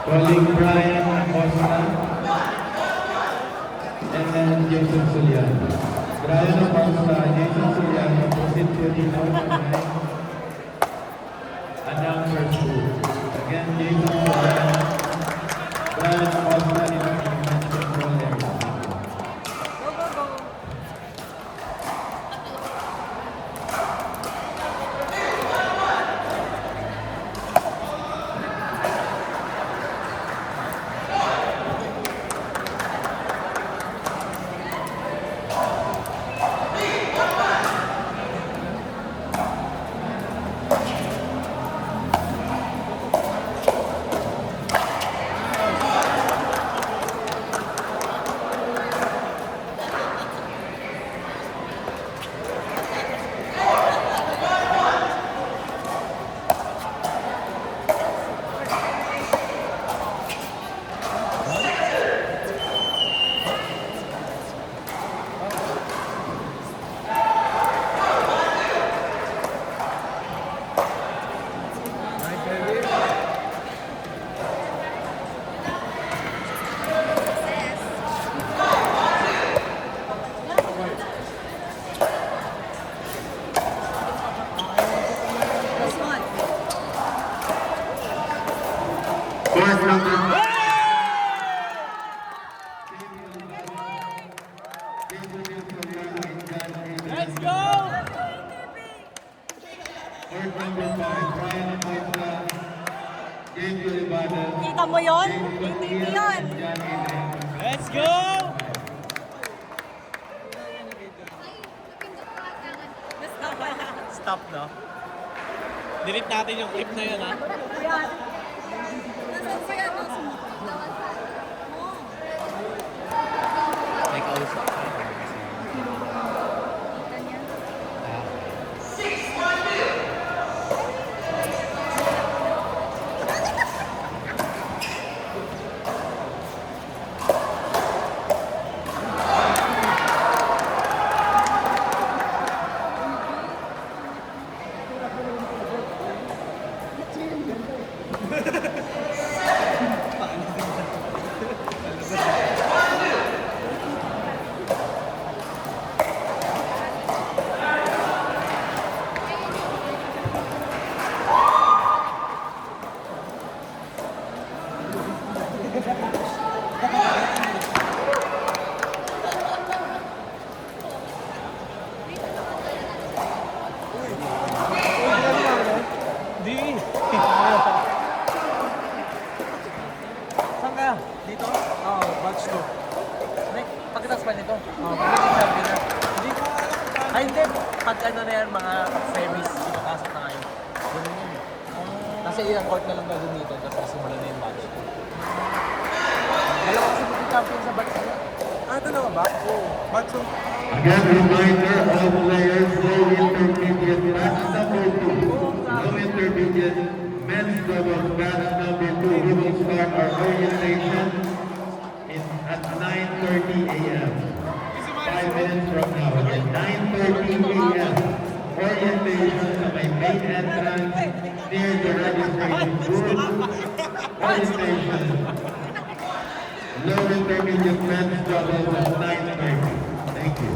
Calling Brian Acosta and then Jason Suliano. Brian Acosta, Jason Suliano, proceed to the number 9 announcers booth. Again, Jason Suliano, Brian Acosta, in the match control area. Court number 5. Let's go! Court number 5, Brian Acosta, James Olivares, Kita mo yun? James Hindi Gutierrez, yun. and John Adrian. Let's go! Stop, no? Delete natin yung clip na yun, ha? Yan. Nasaan siya? May kausap. Di. Saan ka? Dito? Oo, batch 2. Pagkatapos pa nito? Oo, pagkatapos sabi na. Hindi ko alam. Ay, hindi. Pag ano na yan, mga semis, ipapasok na kayo. Ganun yun. Kasi ilang court na lang gagawin dito, tapos simula na yung batch 2. Dalawa kasi yung champion sa batch 2. Ah, dalawa ba? Oo, batch 2. Again, reminder, all players, no intermediate match number 2. No intermediate men's doubles match number 2. We will start our orientation at 9:30 a.m. 5 minutes from now. Again, 9:30 a.m. Orientation sa may main entrance near the registration booth. Orientation. Low intermediate men's doubles at 9:30. Thank you.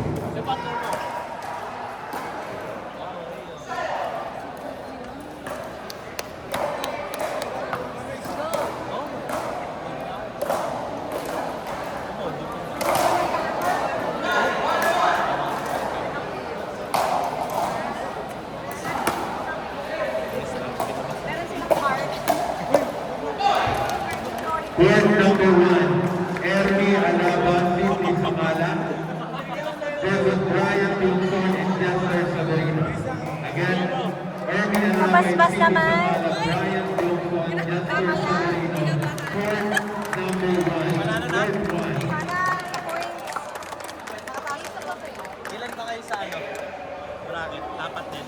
Court number 1, Ernie Alaban, Cindy Samala, versus Brian Wilson and Jester Sabrina. Again, Ernie Alaban, Mabasbas Cindy naman. Samala, Brian Wilson, Jester Sabrina. Court number 1, court 1. Ilan ba kayo sa ano? Bracket? Apat din.